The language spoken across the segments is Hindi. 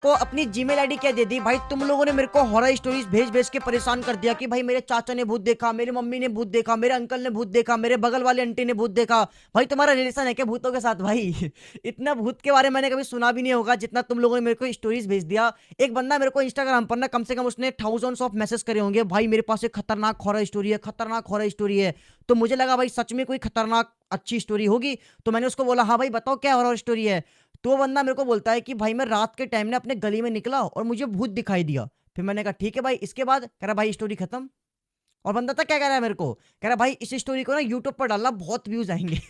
को अपनी जीमेल आईडी क्या दे दी भाई, तुम लोगों ने मेरे को हॉरर स्टोरीज भेज भेज के परेशान कर दिया कि भाई मेरे चाचा ने भूत देखा, मेरी मम्मी ने भूत देखा, मेरे अंकल ने भूत देखा, मेरे बगल वाले आंटी ने भूत देखा। भाई तुम्हारा रिलेशन है क्या भूतों के साथ भाई? इतना भूत के बारे में मैंने कभी सुना भी नहीं होगा जितना तुम लोगों ने मेरे को स्टोरीज भेज दिया। एक बंदा मेरे को इंस्टाग्राम पर ना कम से कम उसने थाउजेंड्स ऑफ मैसेज करे होंगे, भाई मेरे पास एक खतरनाक हॉरर स्टोरी है, खतरनाक हॉरर स्टोरी है। तो मुझे लगा भाई सच में कोई खतरनाक अच्छी स्टोरी होगी, तो मैंने उसको बोला हाँ भाई बताओ क्या हॉरर स्टोरी है। तो वो बंदा मेरे को बोलता है कि भाई मैं रात के टाइम ना अपने गली में निकला और मुझे भूत दिखाई दिया। फिर मैंने कहा ठीक है भाई, इसके बाद कह रहा भाई स्टोरी खत्म। और बंदा था क्या कह रहा है मेरे को, कह रहा भाई इस स्टोरी को ना यूट्यूब पर डालना, बहुत व्यूज आएंगे।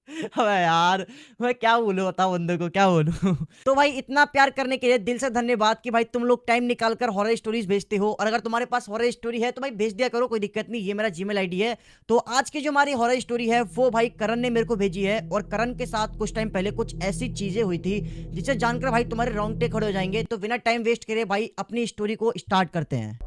अबे यार, मैं क्या बोलूं, बताओ बंदे को क्या बोलूं। तो भाई इतना प्यार करने के लिए दिल से धन्यवाद कि भाई तुम लोग टाइम निकाल कर हॉरर स्टोरीज भेजते हो। और अगर तुम्हारे पास हॉरर स्टोरी है तो भाई भेज दिया करो, कोई दिक्कत नहीं, ये मेरा जीमेल आईडी है। तो आज की जो हमारी हॉरर स्टोरी है वो भाई करण ने मेरे को भेजी है। और करण के साथ कुछ टाइम पहले कुछ ऐसी चीजें हुई थी जिसे जानकर भाई तुम्हारे रोंगटे खड़े हो जाएंगे। तो बिना टाइम वेस्ट करे भाई अपनी स्टोरी को स्टार्ट करते हैं।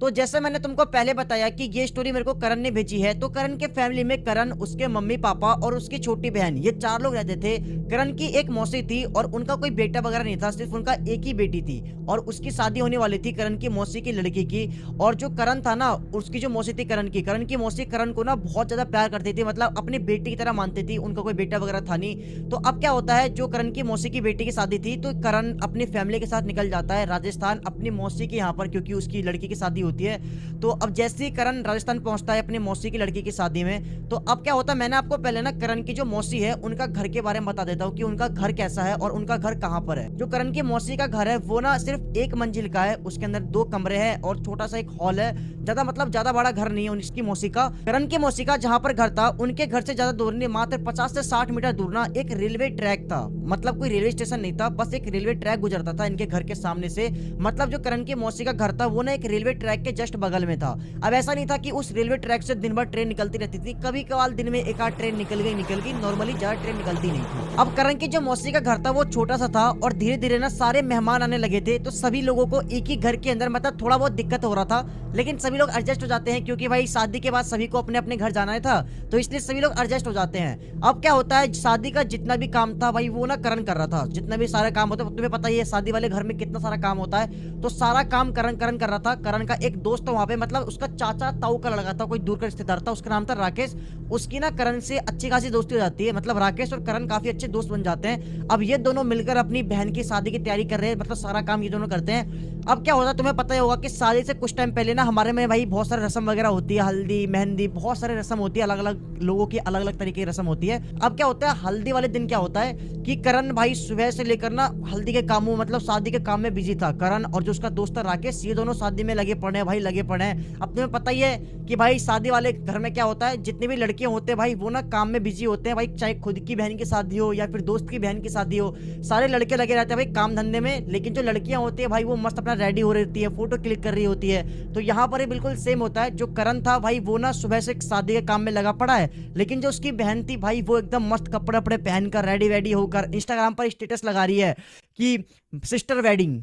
तो जैसे मैंने तुमको पहले बताया कि ये स्टोरी मेरे को करण ने भेजी है। तो करण के फैमिली में करण, उसके मम्मी पापा और उसकी छोटी बहन, ये 4 लोग रहते थे। करण की एक मौसी थी और उनका कोई बेटा वगैरह नहीं था, सिर्फ उनका एक ही बेटी थी और उसकी शादी होने वाली थी करण की मौसी की लड़की की। और जो करण था ना, उसकी जो मौसी थी करण की मौसी करण को ना बहुत ज्यादा प्यार करती थी, मतलब अपनी बेटी की तरह मानती थी। उनका कोई बेटा वगैरह था नहीं। तो अब क्या होता है, जो करण की मौसी की बेटी की शादी थी तो करण अपनी फैमिली के साथ निकल जाता है राजस्थान अपनी मौसी के यहाँ पर, क्योंकि उसकी लड़की की शादी होती है। तो अब जैसे ही करण राजस्थान पहुंचता है अपनी मौसी की लड़की की शादी में, तो अब क्या होता है, मैंने आपको पहले ना करण की जो मौसी है उनका घर के बारे में बता देता हूँ कि उनका घर कैसा है और उनका घर कहाँ पर है। जो करण की मौसी का घर है वो ना सिर्फ 1 मंजिल का है, उसके अंदर 2 कमरे हैं और छोटा सा एक हॉल है। ज्यादा मतलब ज्यादा बड़ा घर नहीं है उनकी मौसी का। करण की मौसी का जहाँ पर घर था उनके घर से ज्यादा दूर नहीं, मात्र 50 से 60 मीटर दूर ना एक रेलवे ट्रैक था। मतलब कोई रेलवे स्टेशन नहीं था, बस एक रेलवे ट्रैक गुजरता था इनके घर के सामने से। मतलब जो करण की मौसी का घर था वो ना एक रेलवे ट्रैक के जस्ट बगल में था। अब ऐसा नहीं था कि उस रेलवे ट्रैक से दिन भर ट्रेन निकलती रहती थी, कभी कभार दिन में एक आध ट्रेन निकल गई, नॉर्मली ज्यादा ट्रेन निकलती नहीं थी। अब करण की जो मौसी का घर था वो छोटा सा था और धीरे धीरे ना सारे मेहमान आने लगे थे। तो सभी लोगों को एक ही घर के अंदर मतलब थोड़ा बहुत दिक्कत हो रहा था, लेकिन सभी लोग एडजस्ट हो जाते हैं क्योंकि भाई शादी के बाद सभी को अपने अपने घर जाना था, तो इसलिए सभी लोग एडजस्ट हो जाते हैं। अब क्या होता है, शादी का जितना भी काम था भाई वो ना करण कर रहा था। जितना भी सारा काम होता है, तुम्हें पता ही है शादी वाले घर में कितना सारा काम होता है, तो सारा काम करण करण कर रहा था। करण का एक दोस्त वहां पे, मतलब उसका चाचा ताऊ का लड़का था, कोई दूर का रिश्तेदार था, उसका नाम था राकेश। उसकी ना करण से अच्छी खासी दोस्ती हो जाती है, मतलब राकेश और करण काफी अच्छे दोस्त बन जाते हैं। अब ये दोनों मिलकर अपनी बहन की शादी की तैयारी कर रहे हैं, मतलब सारा काम ये दोनों करते हैं। अब क्या होता है, तुम्हें पता ही होगा कि शादी से कुछ टाइम पहले ना हमारे में भाई बहुत सारे रस्म वगैरह होती है, हल्दी मेहंदी, बहुत सारे रस्म होती है, अलग अलग लोगों की अलग अलग तरीके की रस्म होती है। अब क्या होता है, हल्दी वाले दिन क्या होता है कि करण भाई सुबह से लेकर ना हल्दी के कामों, मतलब शादी के काम में बिजी था। करण और जो उसका दोस्त था राकेश, ये दोनों शादी में लगे पड़े हैं भाई, लगे पड़े हैं। अब तुम्हें पता ही है कि भाई शादी वाले घर में क्या होता है, जितने भी लड़के होते हैं भाई वो ना काम में बिजी होते हैं भाई, चाहे खुद की बहन की शादी हो या फिर दोस्त की बहन की शादी हो, सारे लड़के लगे रहते हैं भाई काम धंधे में। लेकिन जो लड़कियां होती है भाई वो मस्त अपना रेडी हो रही होती है, फोटो क्लिक कर रही होती है। तो यहाँ पर बिल्कुल सेम होता है। जो करण था भाई वो ना सुबह से शादी के काम में लगा पड़ा है, लेकिन जो उसकी बहन थी भाई वो एकदम मस्त कपड़े वपड़े पहनकर रेडी वेडी होकर इंस्टाग्राम पर स्टेटस लगा रही है कि सिस्टर वेडिंग,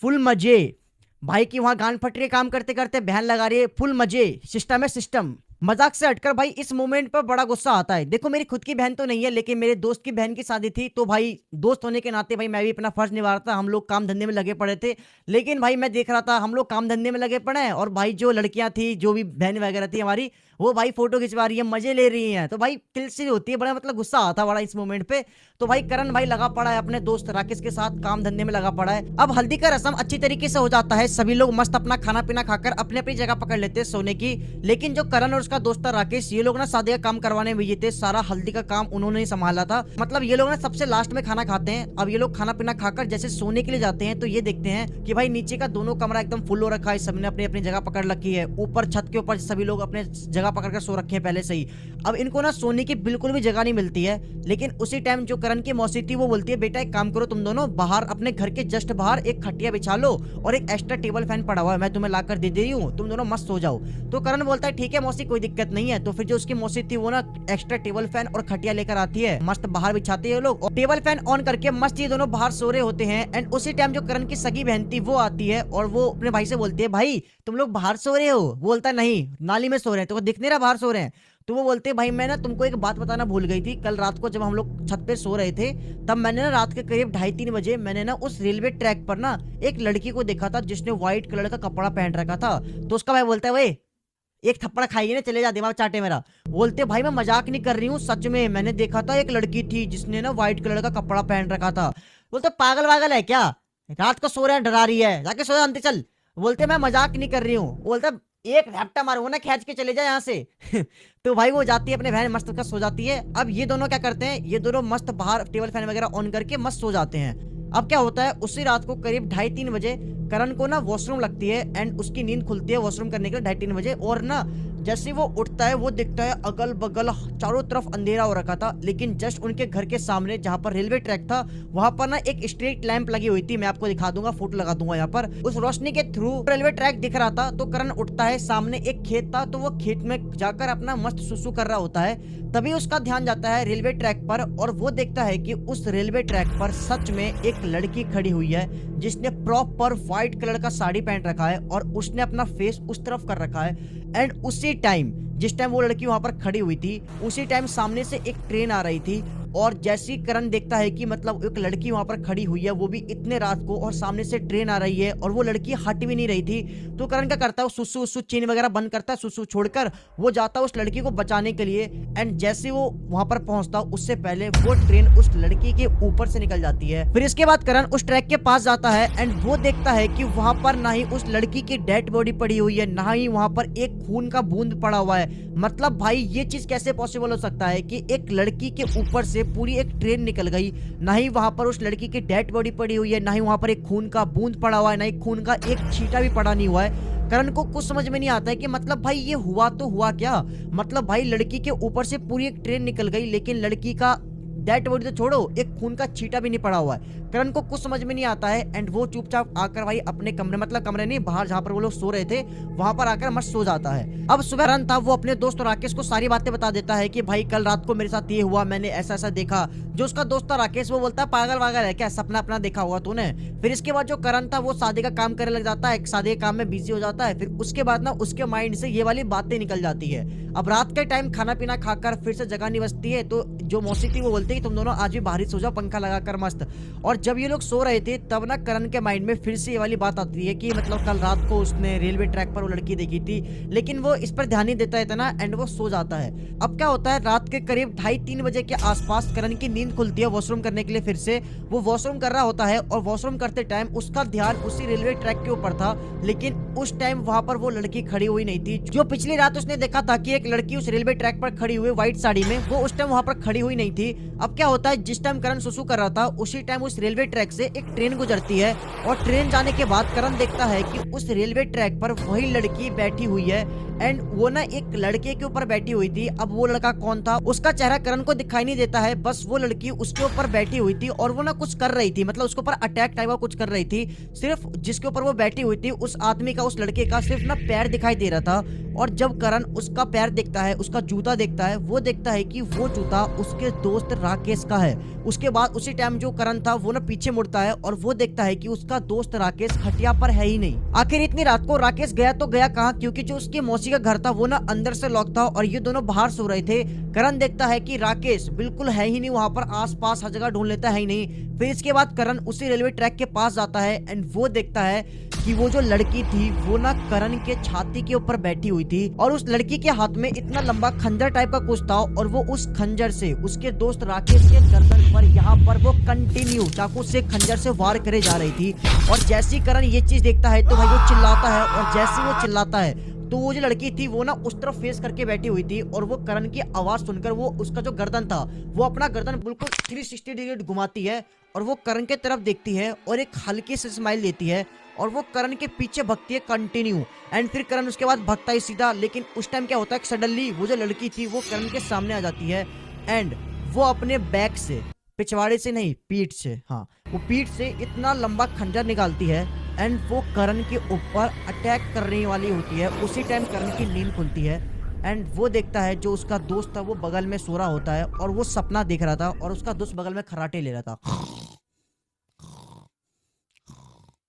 फुल मजे। भाई की वहां गान फट रही है काम करते करते, बहन लगा रही है फुल मजे, सिस्टम है सिस्टम। मजाक से हटकर भाई इस मोमेंट पर बड़ा गुस्सा आता है। देखो मेरी खुद की बहन तो नहीं है, लेकिन मेरे दोस्त की बहन की शादी थी, तो भाई दोस्त होने के नाते भाई मैं भी अपना फर्ज निभा रहा था। हम लोग काम धंधे में लगे पड़े थे, लेकिन भाई मैं देख रहा था हम लोग काम धंधे में लगे पड़े हैं और भाई जो लड़कियां थी, जो भी बहन वगैरह थी हमारी, वो भाई फोटो खिंचवा रही है, मजे ले रही हैं। तो भाई तिलसी होती है, बड़ा मतलब गुस्सा आता बड़ा इस मोमेंट पे। तो भाई करण भाई लगा पड़ा है अपने दोस्त राकेश के साथ, काम धंधे में लगा पड़ा है। अब हल्दी का रस्म अच्छी तरीके से हो जाता है, सभी लोग मस्त अपना खाना पीना खाकर अपने अपनी जगह पकड़ लेते हैं सोने की। लेकिन जो करण और उसका दोस्त था राकेश, ये लोग ना शादी का काम करवाने में थे, सारा हल्दी का काम उन्होंने ही संभाला था। मतलब ये लोग ना सबसे लास्ट में खाना खाते हैं। अब ये लोग खाना पीना खाकर जैसे सोने के लिए जाते हैं, तो ये देखते हैं कि भाई नीचे का दोनों कमरा एकदम फुल हो रखा है, सबने अपनी अपनी जगह पकड़ रखी है। ऊपर छत के ऊपर सभी लोग अपने जगह पकड़ सो रखे हैं पहले से ही। अब इनको ना सोने की बिल्कुल भी जगह नहीं मिलती है। लेकिन उसी टाइम जो करण की मौसी थी वो बोलती है, बेटा एक काम करो तुम दोनों, बाहर अपने घर के जस्ट बाहर एक खटिया बिछा लो और एक एक्स्ट्रा टेबल फैन पड़ा हुआ है, मैं तुम्हें लाकर दे रही हूँ, तुम दोनों मस्त सो जाओ। तो करण बोलता है ठीक है मौसी, कोई दिक्कत नहीं है। तो फिर जो उसकी मौसी थी वो ना एक्स्ट्रा टेबल फैन और खटिया लेकर आती है, मस्त बाहर बिछाते हैं लोग और टेबल फैन ऑन करके मस्त ये दोनों बाहर सो रहे होते हैं। एंड उसी टाइम जो करण की सगी बहन थी वो आती है और वो अपने भाई से बोलती है, भाई तुम लोग बाहर सो रहे हो? बोलता नहीं, नाली में सो रहे हैं, तो दिख नहीं रहा बाहर सो रहे हैं। तो वो बोलते भाई मैं ना तुमको एक बात बताना भूल गई थी, कल रात को जब हम लोग छत पे सो रहे थे तब मैंने ना रात के करीब 2:30-3 बजे मैंने ना उस रेलवे ट्रैक पर ना एक लड़की को देखा था जिसने व्हाइट कलर का कपड़ा पहन रखा था। तो उसका भाई बोलता है भाई एक थप्पड़ खाइए ना चले जा, दिमाग चाटे मेरा। बोलते भाई मैं मजाक नहीं कर रही हूँ, सच में मैंने देखा था एक लड़की थी जिसने ना व्हाइट कलर का कपड़ा पहन रखा था। बोलते पागल वागल है क्या, रात को सो रहे हैं डरा रही है, जाके सो जा अंते चल। बोलते मैं मजाक नहीं कर रही हूँ। बोलता एक झपटा मारूंगा ना खींच के चले जाए यहाँ से। तो भाई वो जाती है अपने बहन मस्त का सो जाती है। अब ये दोनों क्या करते हैं, ये दोनों मस्त बाहर टेबल फैन वगैरह ऑन करके मस्त सो जाते हैं। अब क्या होता है उसी रात को करीब 2:30-3 बजे करण को ना वॉशरूम लगती है एंड उसकी नींद खुलती है वॉशरूम करने के लिए 2:30-3 बजे। और ना जैसे वो उठता है वो दिखता है अगल बगल चारों तरफ अंधेरा हो रखा था, लेकिन जस्ट उनके घर के सामने जहां पर रेलवे ट्रैक था वहां पर ना एक स्ट्रीट लैंप लगी हुई थी। मैं आपको दिखा दूंगा, फोटो लगा दूंगा यहाँ पर। उस रोशनी के थ्रू रेलवे ट्रैक दिख रहा था। तो करण उठता है, सामने एक खेत था तो वो खेत में जाकर अपना मस्त सुसु कर रहा होता है। तभी उसका ध्यान जाता है रेलवे ट्रैक पर और वो देखता है कि उस रेलवे ट्रैक पर सच में एक लड़की खड़ी हुई है जिसने प्रॉपर व्हाइट कलर का साड़ी पहन रखा है और उसने अपना फेस उस तरफ कर रखा है। एंड उसी टाइम जिस टाइम वो लड़की वहां पर खड़ी हुई थी उसी टाइम सामने से एक ट्रेन आ रही थी। और जैसी करण देखता है कि मतलब एक लड़की वहां पर खड़ी हुई है वो भी इतने रात को और सामने से ट्रेन आ रही है और वो लड़की हट भी नहीं रही थी, तो करण क्या करता है सुसु उसु चीन वगैरह बंद करता है, सुसु छोड़कर वो जाता है उस लड़की को बचाने के लिए। एंड जैसे वो वहां पर पहुंचता उससे पहले वो ट्रेन उस लड़की के ऊपर से निकल जाती है। फिर इसके बाद करण उस ट्रैक के पास जाता है एंड वो देखता है कि वहां पर ना ही उस लड़की की डेड बॉडी पड़ी हुई है, ना ही वहां पर एक खून का बूंद पड़ा हुआ है। मतलब भाई ये चीज कैसे पॉसिबल हो सकता है कि एक लड़की के ऊपर से पूरी एक ट्रेन निकल गई, ना ही वहां पर उस लड़की की डेड बॉडी पड़ी हुई है, ना ही वहां पर एक खून का बूंद पड़ा हुआ है, ना ही खून का एक छींटा भी पड़ा नहीं हुआ है। करण को कुछ समझ में नहीं आता है कि मतलब भाई ये हुआ तो हुआ क्या। मतलब भाई लड़की के ऊपर से पूरी एक ट्रेन निकल गई लेकिन लड़की का डेड बॉडी तो छोड़ो एक खून का छींटा भी नहीं पड़ा हुआ है। करण को कुछ समझ में नहीं आता है एंड वो चुपचाप आकर भाई अपने कमरे, मतलब कमरे नहीं बाहर जहां पर वो लोग सो रहे थे वहां पर आकर मस्त सो जाता है। अब सुबह करण था वो अपने दोस्त राकेश को सारी बातें बता देता है कि भाई कल रात को मेरे साथ ये हुआ, मैंने ऐसा ऐसा देखा। जो उसका दोस्त था राकेश वो बोलता है पागल वागल है क्या, सपना अपना देखा हुआ तूने। फिर इसके बाद जो करण था वो शादी का काम करने लग जाता है, शादी के काम में बिजी हो जाता है। फिर उसके बाद ना उसके माइंड से ये वाली बातें निकल जाती है। अब रात के टाइम खाना पीना खाकर फिर से जगह नहीं बचती है तो जो मौसी थी वो बोलती है कि तुम दोनों आज भी बाहर ही सो जाओ पंखा लगाकर मस्त। और जब ये लोग सो रहे थे तब ना करण के माइंड में फिर से ये वाली बात आती है कि मतलब कल रात को उसने रेलवे ट्रैक पर वो लड़की देखी थी, लेकिन वो इस पर ध्यान नहीं देता है इतना एंड वो सो जाता है। अब क्या होता है रात के करीब 2:30-3 बजे के आसपास करण की नींद खुलती है वॉशरूम करने के लिए। फिर से वो वॉशरूम कर रहा होता है और वॉशरूम करते टाइम उसका ध्यान उसी रेलवे ट्रैक के ऊपर था, लेकिन उस टाइम वहां पर वो लड़की खड़ी हुई नहीं थी जो पिछली रात उसने देखा था कि एक लड़की उस रेलवे ट्रैक पर खड़ी हुई व्हाइट साड़ी में, वो उस टाइम वहां पर खड़ी हुई नहीं थी। अब क्या होता है जिस टाइम करण सुसु कर रहा था उसी टाइम उस रेलवे ट्रैक से एक ट्रेन गुजरती है और ट्रेन जाने के बाद करण देखता है कि उस रेलवे ट्रैक पर वही लड़की बैठी हुई है एंड वो ना एक लड़के के ऊपर बैठी हुई थी। अब वो लड़का कौन था उसका चेहरा करण को दिखाई नहीं देता है, बस वो लड़की उसके ऊपर बैठी हुई थी और वो ना कुछ कर रही थी, मतलब उसके ऊपर अटैक टाइप का कुछ कर रही थी। सिर्फ जिसके ऊपर वो बैठी हुई थी उस आदमी का, उस लड़के का सिर्फ ना पैर दिखाई दे रहा था। और जब करण उसका पैर देखता है, उसका जूता देखता है, वो देखता है कि वो जूता उसके दोस्त राकेश का है। उसके बाद उसी टाइम जो करण था वो ना पीछे मुड़ता है और वो देखता है कि उसका दोस्त राकेश खटिया पर है ही नहीं। आखिर इतनी रात को राकेश गया तो गया कहाँ, क्योंकि जो उसकी मौसी का घर था वो ना अंदर से लॉक था और ये दोनों बाहर सो रहे थे। करण देखता है कि राकेश बिल्कुल है ही नहीं वहां पर, आसपास हर जगह ढूंढ लेता है ही नहीं। फिर इसके बाद करण उसी रेलवे ट्रैक के पास जाता है एंड वो देखता है कि वो जो लड़की थी वो ना करण के छाती के ऊपर बैठी हुई थी और उस लड़की के हाथ में इतना लंबा खंजर टाइप का कुछ था और वो उस खंजर से उसके दोस्त राकेश के गर्दन पर यहाँ पर वो कंटिन्यू चाकू से खंजर से वार करे जा रही थी। और जैसे ही करण ये चीज देखता है तो भाई वो चिल्लाता है और जैसे वो चिल्लाता है तो वो जो लड़की थी वो ना उस तरफ फेस करके बैठी हुई थी और वो करण की आवाज सुनकर वो उसका जो गर्दन था वो अपना गर्दन बिल्कुल 360 डिग्री घुमाती है और वो करण के तरफ देखती है और एक हल्की सी स्माइल देती है और वो करण के पीछे भगती है कंटिन्यू। एंड फिर करण उसके बाद भगता है सीधा, लेकिन उस टाइम क्या होता है सडनली वो जो लड़की थी वो करण के सामने आ जाती है एंड वो अपने बैक से, पिछवाड़े से नहीं पीठ से, हाँ वो पीठ से इतना लंबा खंजर निकालती है एंड वो करण के ऊपर अटैक करने वाली होती है। उसी टाइम करण की नींद खुलती है एंड वो देखता है जो उसका दोस्त था वो बगल में सो रहा होता है और वो सपना देख रहा था और उसका दोस्त बगल में खराटे ले रहा था।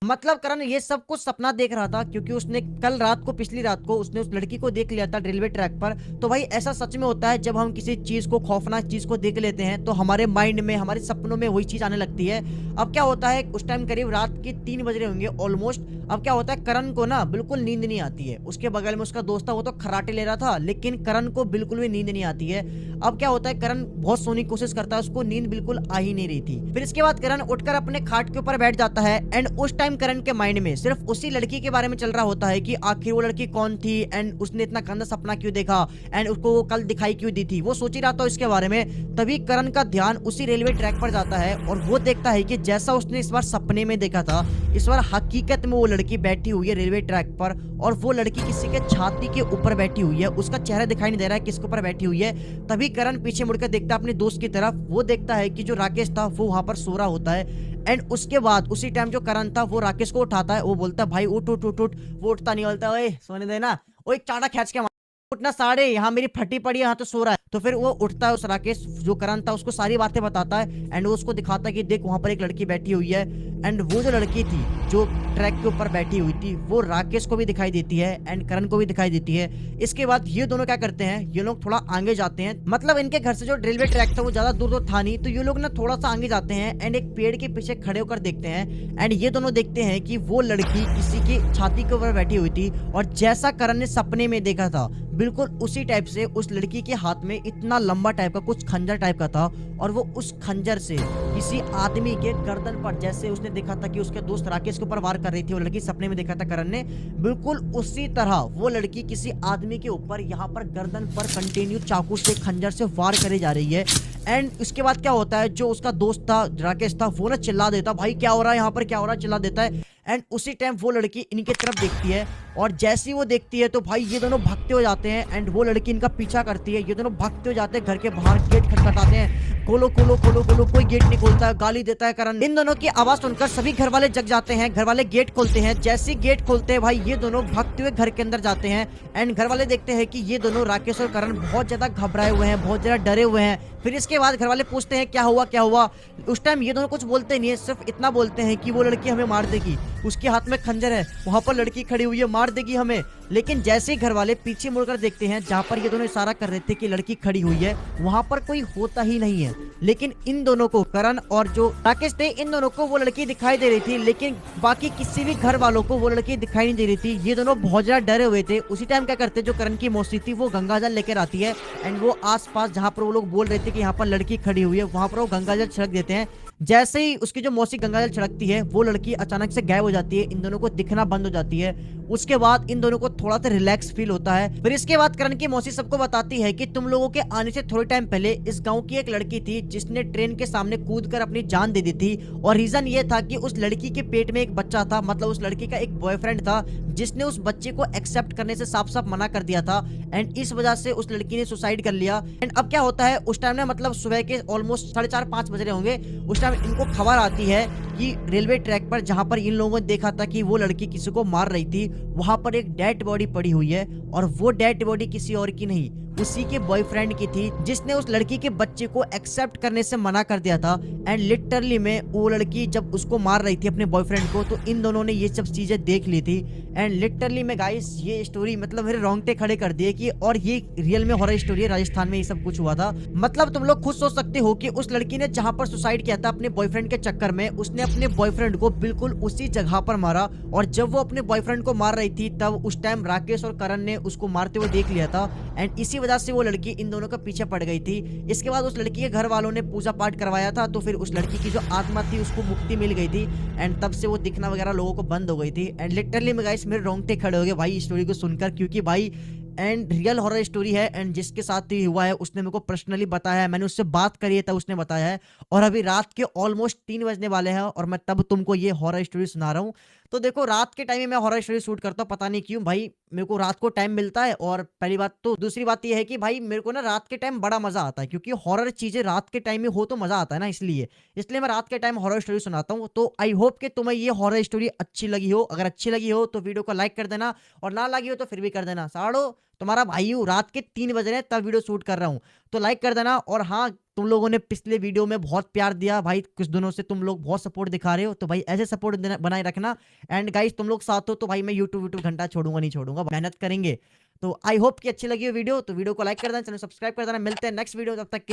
मतलब करण ये सब कुछ सपना देख रहा था, क्योंकि उसने कल रात को, पिछली रात को उसने उस लड़की को देख लिया था रेलवे ट्रैक पर। तो भाई ऐसा सच में होता है, जब हम किसी चीज को, खौफनाक चीज को देख लेते हैं तो हमारे माइंड में, हमारे सपनों में वही चीज आने लगती है। अब क्या होता है, उस टाइम करीब रात के 3 बज रहे होंगे ऑलमोस्ट। अब क्या होता है, करण को ना बिल्कुल नींद नहीं आती है। उसके बगल में उसका दोस्त था, वो तो खराटे ले रहा था, लेकिन करण को बिल्कुल भी नींद नहीं आती है। अब क्या होता है, करण बहुत सोने की कोशिश करता है, उसको नींद बिल्कुल आ ही नहीं रही थी। फिर इसके बाद करण उठकर अपने खाट के ऊपर बैठ जाता है, एंड उस टाइम करण के माइंड में सिर्फ उसी लड़की के बारे में चल रहा होता है कि आखिर वो लड़की कौन थी, एंड उसने इतना गंदा सपना क्यों देखा, एंड उसको वो कल दिखाई क्यों दी थी। वो सोच ही रहा था इसके बारे में। तभी करण का ध्यान उसी रेलवे ट्रैक पर जाता है, और वो देखता है कि जैसा उसने इस बार सपने में देखा था, इस बार हकीकत में वो लड़की बैठी हुई है रेलवे ट्रैक पर, और वो लड़की किसी के छाती के ऊपर बैठी हुई है। उसका चेहरा दिखाई नहीं दे रहा है किसके ऊपर बैठी हुई है। तभी करण पीछे मुड़कर देखता है अपने दोस्त की तरफ। वो देखता है कि जो राकेश था वो वहां पर सो रहा होता है। एंड उसके बाद उसी टाइम जो करण था वो राकेश को उठाता है। वो बोलता है भाई उठ उठ उठ उठ। वो उठता नहीं, बोलता ओए सोने देना। वो एक चाटा खींच के उठना साड़े, यहाँ मेरी फटी पड़ी है, यहाँ तो सो रहा है। तो फिर वो उठता है, उस राकेश जो करण था उसको सारी बातें बताता है, एंड वो उसको दिखाता है कि देख वहां पर एक लड़की बैठी हुई है। एंड वो जो लड़की थी जो ट्रैक के ऊपर बैठी हुई थी, वो राकेश को भी दिखाई देती है एंड करण को भी दिखाई देती है। इसके बाद ये दोनों क्या करते हैं, ये लोग थोड़ा आगे जाते हैं। मतलब इनके घर से जो रेलवे ट्रैक था वो ज्यादा दूर तो था नहीं, तो ये लोग ना थोड़ा सा आगे जाते हैं एंड एक पेड़ के पीछे खड़े होकर देखते हैं। एंड ये दोनों देखते हैं कि वो लड़की किसी की छाती के ऊपर बैठी हुई थी, और जैसा करण ने सपने में देखा था बिल्कुल उसी टाइप से उस लड़की के हाथ में इतना लंबा टाइप का कुछ खंजर टाइप का था, और वो उस खंजर से किसी आदमी के गर्दन पर, जैसे उसने देखा था कि उसके दोस्त राकेश के ऊपर वार कर रही थी वो लड़की, सपने में देखा था करण ने, बिल्कुल उसी तरह वो लड़की किसी आदमी के ऊपर यहाँ पर गर्दन पर कंटिन्यू चाकू से, खंजर से वार करे जा रही है। एंड उसके बाद क्या होता है, जो उसका दोस्त था राकेश था, वो ना चिल्ला देता, भाई क्या हो रहा है यहाँ पर, क्या हो रहा है, चिल्ला देता है। एंड उसी टाइम वो लड़की इनके तरफ देखती है, और जैसे ही वो देखती है तो भाई ये दोनों भागते हो जाते हैं, एंड वो लड़की इनका पीछा करती है। ये दोनों भागते हो जाते हैं, घर के बाहर गेट खटखटाते हैं, खोलो खोलो खोलो खोलो, कोई गेट नहीं खोलता है, गाली देता है करण। इन दोनों की आवाज सुनकर सभी घर वाले जग जाते हैं, घर वाले गेट खोलते हैं। जैसे ही गेट खोलते हैं भाई ये दोनों भागते हुए घर के अंदर जाते हैं, एंड घर वाले देखते हैं कि ये दोनों राकेश और करण बहुत ज्यादा घबराए हुए हैं, बहुत ज्यादा डरे हुए हैं। फिर इसके बाद घर वाले पूछते हैं क्या हुआ क्या हुआ। उस टाइम ये दोनों कुछ बोलते नहीं है, सिर्फ इतना बोलते हैं कि वो लड़की हमें मार देगी, उसके हाथ में खंजर है, वहां पर लड़की खड़ी हुई है, मार देगी हमें। लेकिन जैसे ही घर वाले पीछे मुड़कर देखते हैं जहां पर ये दोनों इशारा कर रहे थे कि लड़की खड़ी हुई है, वहां पर कोई होता ही नहीं है। लेकिन इन दोनों को, करण और जो राकेश थे, इन दोनों को वो लड़की दिखाई दे रही थी, लेकिन बाकी किसी भी घर वालों को वो लड़की दिखाई नहीं दे रही थी। ये दोनों बहुत ज्यादा डरे हुए थे। उसी टाइम क्या करते, जो करण की मौसी थी वो गंगाजल लेकर आती है, एंड वो आसपास जहां पर वो लोग बोल रहे थे कि यहाँ पर लड़की खड़ी हुई है, वहां पर वो गंगाजल छिड़क देते हैं। जैसे ही उसकी जो मौसी गंगाजल छिड़कती है, वो लड़की अचानक से गायब हो जाती है, इन दोनों को दिखना बंद हो जाती है। उसके बाद इन दोनों को थोड़ा सा रिलैक्स फील होता है। फिर इसके बाद करण की मौसी सबको बताती है कि तुम लोगों के आने से थोड़े टाइम पहले इस गांव की एक लड़की थी जिसने ट्रेन के सामने कूदकर अपनी जान दे दी थी, और रीजन ये था कि उस लड़की के पेट में एक बच्चा था, मतलब उस लड़की का एक बॉयफ्रेंड था जिसने उस बच्चे को एक्सेप्ट करने से साफ साफ मना कर दिया था, एंड इस वजह से उस लड़की ने सुसाइड कर लिया। एंड अब क्या होता है, उस टाइम ना मतलब सुबह के ऑलमोस्ट 4:30-5 बज रहे होंगे, उस टाइम इनको खबर आती है कि रेलवे ट्रैक पर जहां पर इन लोगों ने देखा था कि वो लड़की किसी को मार रही थी, वहां पर एक डेड बॉडी पड़ी हुई है, और वो डेड बॉडी किसी और की नहीं, उसी के बॉयफ्रेंड की थी जिसने उस लड़की के बच्चे को एक्सेप्ट करने से मना कर दिया था। एंड लिटरली में वो लड़की जब उसको मार रही थी अपने बॉयफ्रेंड को, तो इन दोनों ने ये सब चीजें देख ली थी। एंड लिटरली में गाइस ये स्टोरी मतलब मेरे रोंगटे खड़े कर दिए कि, और ये रियल में हॉरर स्टोरी है, राजस्थान में ये सब कुछ हुआ था। मतलब तुम लोग खुद सोच सकते हो कि उस लड़की ने जहां पर सुसाइड किया था अपने बॉयफ्रेंड के चक्कर में, उसने अपने बॉयफ्रेंड को बिल्कुल उसी जगह पर मारा, और जब वो अपने बॉयफ्रेंड को मार रही थी तब उस टाइम राकेश और करण ने उसको मारते हुए देख लिया था, एंड इसी वजह से वो लड़की इन दोनों के पीछे पड़ गई थी। इसके बाद उस लड़की के घर वालों ने पूजा पाठ करवाया था, तो फिर उस लड़की की जो आत्मा थी उसको मुक्ति मिल गई थी, एंड तब से वो दिखना वगैरह लोगों को बंद हो गई थी। एंड लिटरली में गाइस मेरे रोंगटे खड़े हो गए भाई स्टोरी को सुनकर, क्योंकि भाई एंड रियल हॉरर स्टोरी है, एंड जिसके साथ ये हुआ है उसने मेरे को पर्सनली बताया है, मैंने उससे बात करी है तब उसने बताया है, और अभी रात के ऑलमोस्ट 3 बजने वाले हैं और मैं तब तुमको ये हॉरर स्टोरी सुना रहा हूँ। तो देखो रात के टाइम में मैं हॉरर स्टोरी शूट करता हूँ, पता नहीं क्यों भाई मेरे को रात को टाइम मिलता है, और पहली बात तो दूसरी बात ये है कि भाई मेरे को ना रात के टाइम बड़ा मजा आता है, क्योंकि हॉरर चीजें रात के टाइम में हो तो मजा आता है ना, इसलिए इसलिए मैं रात के टाइम हॉरर स्टोरी सुनाता हूँ। तो आई होप कि तुम्हें ये हॉरर स्टोरी अच्छी लगी हो। अगर अच्छी लगी हो तो वीडियो को लाइक कर देना, और ना लगी हो तो फिर भी कर देना। साड़ो तुम्हारा भाई हूँ, रात के 3 बज रहे हैं तब वीडियो शूट कर रहा हूँ। तो लाइक कर देना। और हाँ, तुम लोगों ने पिछले वीडियो में बहुत प्यार दिया भाई, कुछ दिनों से तुम लोग बहुत सपोर्ट दिखा रहे हो, तो भाई ऐसे सपोर्ट बनाए रखना। एंड गाइस तुम लोग साथ हो तो भाई मैं यूट्यूब घंटा छोड़ूंगा नहीं छोड़ूंगा, मेहनत करेंगे। तो आई होप कि अच्छी लगी हो वीडियो, तो वीडियो को लाइक कर देना, चैनल सब्सक्राइब कर देना। मिलते हैं नेक्स्ट वीडियो, तब तक के